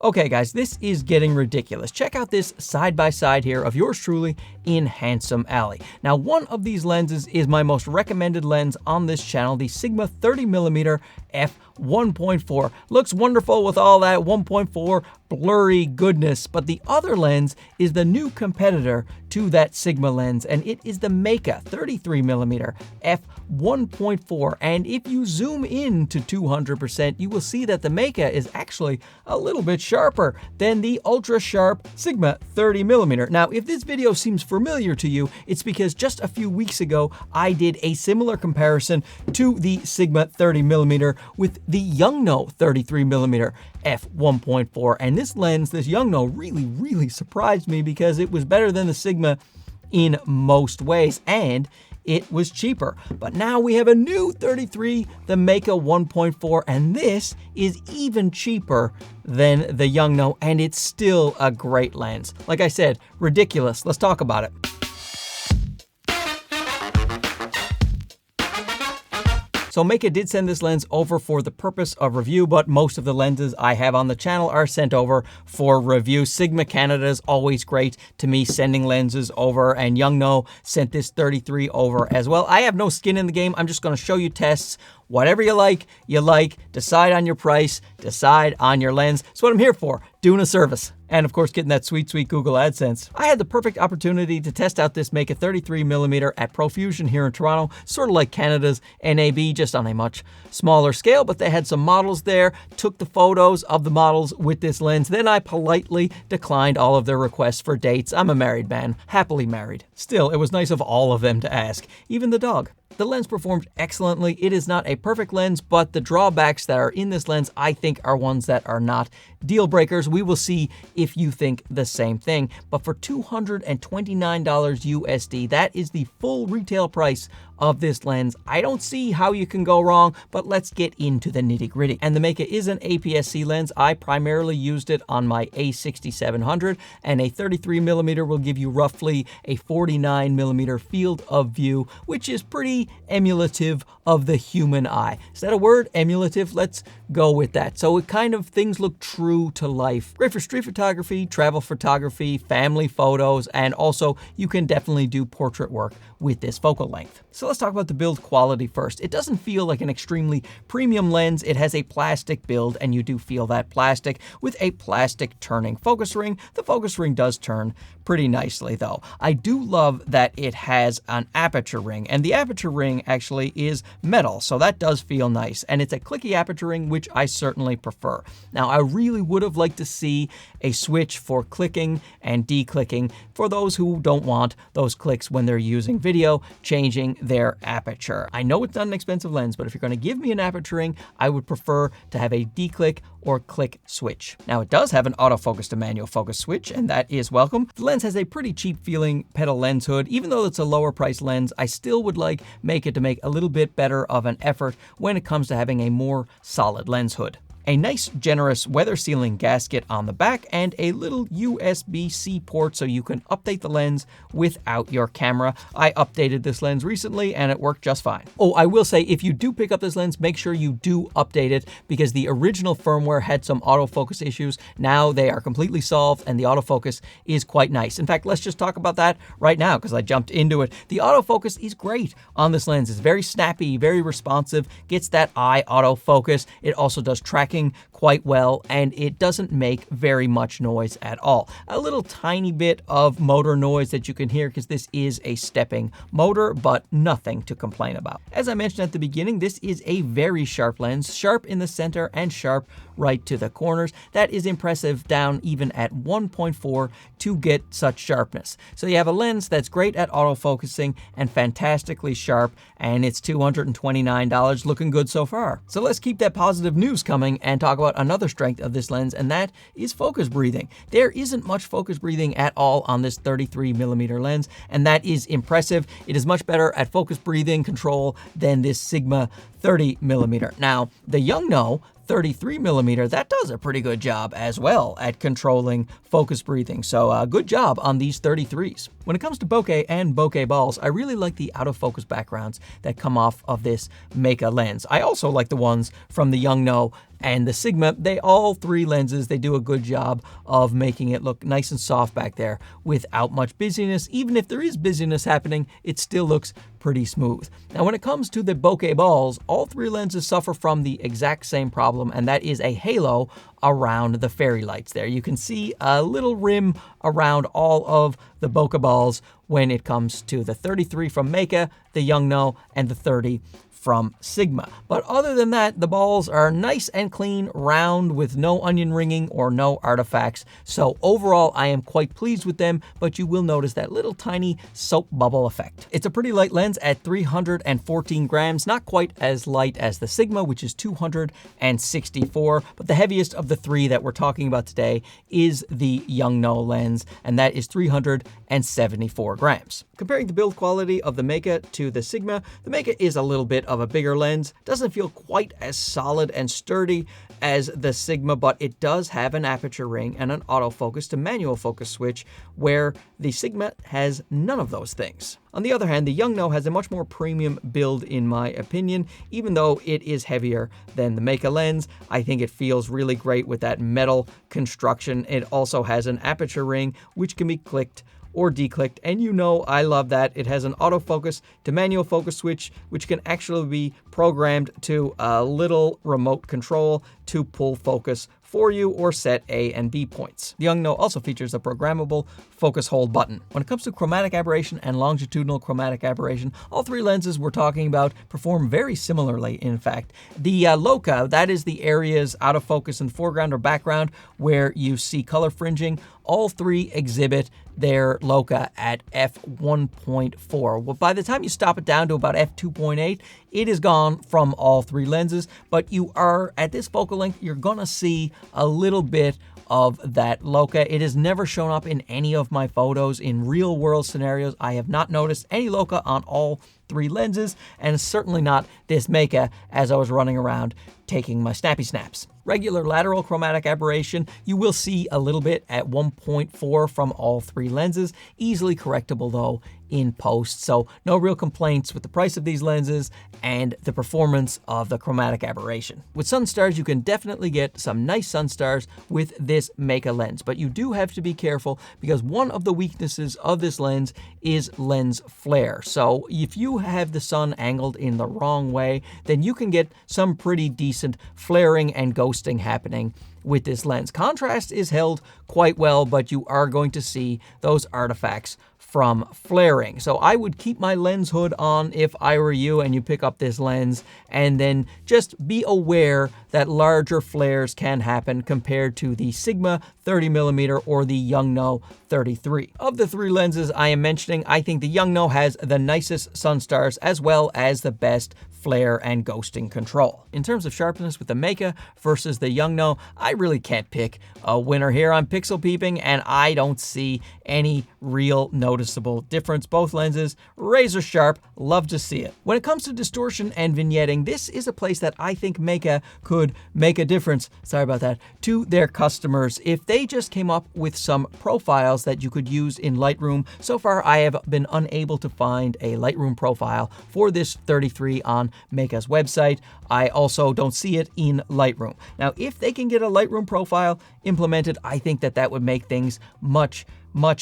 Okay guys, this is getting ridiculous. Check out this side-by-side here of yours truly in Handsome Alley. Now, one of these lenses is my most recommended lens on this channel, the Sigma 30mm f1.4. Looks wonderful with all that 1.4 blurry goodness, but the other lens is the new competitor to that Sigma lens, and it is the Meike 33mm f1.4. And if you zoom in to 200%, you will see that the Meike is actually a little bit sharper than the ultra sharp Sigma 30mm. Now, if this video seems familiar to you, it's because just a few weeks ago, I did a similar comparison to the Sigma 30mm with the Yongnuo 33mm f1.4. And this lens, this Yongnuo, really surprised me because it was better than the Sigma in most ways, and it was cheaper. But now we have a new 33, the Meike 1.4, and this is even cheaper than the Yongnuo, and it's still a great lens. Like I said, ridiculous. Let's talk about it. So Meike did send this lens over for the purpose of review, but most of the lenses I have on the channel are sent over for review. Sigma Canada is always great to me sending lenses over, and Yongnuo sent this 33 over as well. I have no skin in the game. I'm just going to show you tests. Whatever you like, decide on your price, decide on your lens. That's what I'm here for, doing a service. And of course, getting that sweet Google AdSense. I had the perfect opportunity to test out this Meike 33mm at Profusion here in Toronto, sort of like Canada's NAB, just on a much smaller scale, but they had some models there, took the photos of the models with this lens. Then I politely declined all of their requests for dates. I'm a married man, happily married. Still, it was nice of all of them to ask, even the dog. The lens performed excellently. It is not a perfect lens, but the drawbacks that are in this lens, I think, are ones that are not deal breakers. We will see if you think the same thing. But for $229 USD, that is the full retail price of this lens. I don't see how you can go wrong, but let's get into the nitty gritty. And the Meike is an APS-C lens. I primarily used it on my A6700, and a 33mm will give you roughly a 49mm field of view, which is pretty emulative of the human eye. Is that a word? Emulative? Let's go with that. So it kind of, things look true to life. Great for street photography, travel photography, family photos, and also you can definitely do portrait work with this focal length. So let's talk about the build quality first. It doesn't feel like an extremely premium lens. It has a plastic build, and you do feel that plastic with a plastic turning focus ring. The focus ring does turn pretty nicely though. I do love that it has an aperture ring, and the aperture ring actually is metal, so that does feel nice. And it's a clicky aperture ring, which I certainly prefer. Now, I really would have liked to see a switch for clicking and declicking for those who don't want those clicks when they're using video, changing their aperture. I know it's not an expensive lens, but if you're going to give me an aperture ring, I would prefer to have a declick or click switch. Now, it does have an autofocus to manual focus switch, and that is welcome. The lens has a pretty cheap feeling petal lens hood. Even though it's a lower price lens, I still would like Meike to make a little bit better of an effort when it comes to having a more solid lens hood. A nice, generous weather sealing gasket on the back, and a little USB-C port so you can update the lens without your camera. I updated this lens recently and it worked just fine. Oh, I will say, if you do pick up this lens, make sure you do update it, because the original firmware had some autofocus issues. Now they are completely solved and the autofocus is quite nice. In fact, let's just talk about that right now because I jumped into it. The autofocus is great on this lens. It's very snappy, very responsive, gets that eye autofocus. It also does tracking quite well, and it doesn't make very much noise at all. A little tiny bit of motor noise that you can hear because this is a stepping motor, but nothing to complain about. As I mentioned at the beginning, this is a very sharp lens, sharp in the center and sharp right to the corners. That is impressive down even at 1.4 to get such sharpness. So you have a lens that's great at autofocusing and fantastically sharp, and it's $229, looking good so far. So let's keep that positive news coming and talk about another strength of this lens, and that is focus breathing. There isn't much focus breathing at all on this 33mm lens, and that is impressive. It is much better at focus breathing control than this Sigma 30mm. Now, the Yongnuo 33mm, that does a pretty good job as well at controlling focus breathing. So good job on these 33s. When it comes to bokeh and bokeh balls, I really like the autofocus backgrounds that come off of this Meike lens. I also like the ones from the Yongnuo and the Sigma, all three lenses, they do a good job of making it look nice and soft back there without much busyness. Even if there is busyness happening, it still looks pretty smooth. Now, when it comes to the bokeh balls, all three lenses suffer from the exact same problem, and that is a halo around the fairy lights there. You can see a little rim around all of the bokeh balls when it comes to the 33 from Meike, the Yongnuo, and the 30 from Sigma. But other than that, the balls are nice and clean, round, with no onion ringing or no artifacts. So overall, I am quite pleased with them, but you will notice that little tiny soap bubble effect. It's a pretty light lens at 314 grams, not quite as light as the Sigma, which is 264, but the heaviest of the three that we're talking about today is the Yongnuo lens, and that is 374 grams. Comparing the build quality of the Meike to the Sigma, the Meike is a little bit of a bigger lens, doesn't feel quite as solid and sturdy as the Sigma, but it does have an aperture ring and an autofocus to manual focus switch, where the Sigma has none of those things. On the other hand, the Yongnuo has a much more premium build in my opinion. Even though it is heavier than the Meike lens, I think it feels really great with that metal construction. It also has an aperture ring which can be clicked or declicked, and you know I love that. It has an autofocus to manual focus switch, which can actually be programmed to a little remote control to pull focus for you or set A and B points. The Yongnuo also features a programmable focus hold button. When it comes to chromatic aberration and longitudinal chromatic aberration, all three lenses we're talking about perform very similarly, in fact. The Bokeh, that is the areas out of focus in the foreground or background where you see color fringing, all three exhibit their Bokeh at f1.4. Well, by the time you stop it down to about f2.8, it is gone from all three lenses, but you are, at this focal length, you're gonna see a little bit of that Bokeh. It has never shown up in any of my photos in real world scenarios. I have not noticed any Bokeh on all three lenses, and certainly not this Meike as I was running around taking my snappy snaps. Regular lateral chromatic aberration, you will see a little bit at 1.4 from all three lenses, easily correctable though in post. So no real complaints with the price of these lenses and the performance of the chromatic aberration. With Sunstars, you can definitely get some nice Sunstars with this Meike lens, but you do have to be careful because one of the weaknesses of this lens is lens flare. So if you have the sun angled in the wrong way, then you can get some pretty decent flaring and ghosting happening with this lens. Contrast is held quite well, but you are going to see those artifacts from flaring. So I would keep my lens hood on if I were you and you pick up this lens, and then just be aware that larger flares can happen compared to the Sigma 30mm or the Yongnuo 33. Of the three lenses I am mentioning, I think the Yongnuo has the nicest Sunstars as well as the best flare and ghosting control. In terms of sharpness with the Meike versus the Yongnuo, I really can't pick a winner here. I'm pixel peeping and I don't see any real noticeable difference. Both lenses razor sharp, love to see it. When it comes to distortion and vignetting, this is a place that I think Meike could make a difference, sorry about that, to their customers if they just came up with some profiles that you could use in Lightroom. So far I have been unable to find a Lightroom profile for this 33 on Meike's website. I also don't see it in Lightroom. Now, if they can get a Lightroom profile implemented, I think that that would make things much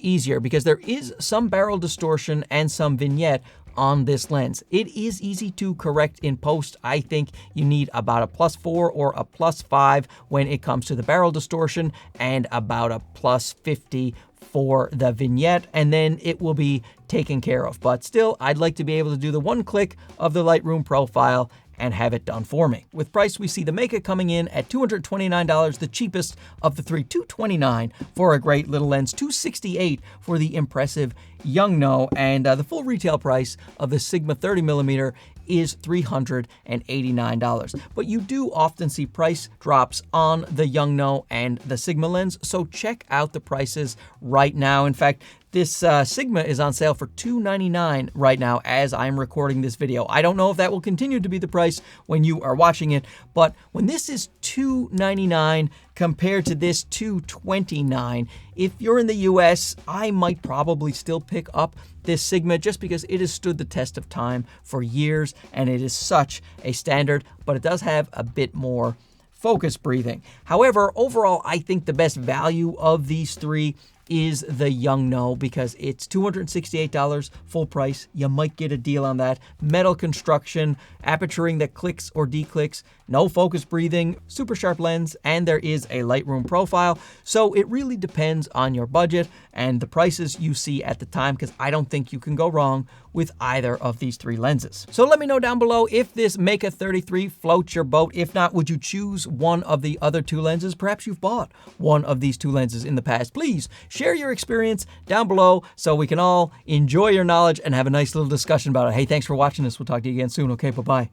easier because there is some barrel distortion and some vignette on this lens. It is easy to correct in post. I think you need about a +4 or a +5 when it comes to the barrel distortion and about a +50 for the vignette, and then it will be taken care of. But still, I'd like to be able to do the one click of the Lightroom profile and have it done for me. With price, we see the Meike coming in at $229, the cheapest of the three, $229 for a great little lens, $268 for the impressive Yongnuo, and the full retail price of the Sigma 30mm is $389. But you do often see price drops on the Yongnuo and the Sigma lens, so check out the prices right now. In fact, this Sigma is on sale for $299 right now as I'm recording this video. I don't know if that will continue to be the price when you are watching it, but when this is $299 compared to this $229, if you're in the US, I might probably still pick up this Sigma just because it has stood the test of time for years and it is such a standard, but it does have a bit more focus breathing. However, overall, I think the best value of these three is the Yongnuo because it's $268 full price. You might get a deal on that. Metal construction, aperturing that clicks or declicks, no focus breathing, super sharp lens, and there is a Lightroom profile. So it really depends on your budget and the prices you see at the time, because I don't think you can go wrong with either of these three lenses. So let me know down below if this Meike 33 floats your boat. If not, would you choose one of the other two lenses? Perhaps you've bought one of these two lenses in the past. Please share your experience down below so we can all enjoy your knowledge and have a nice little discussion about it. Hey, thanks for watching this. We'll talk to you again soon. Okay, bye-bye.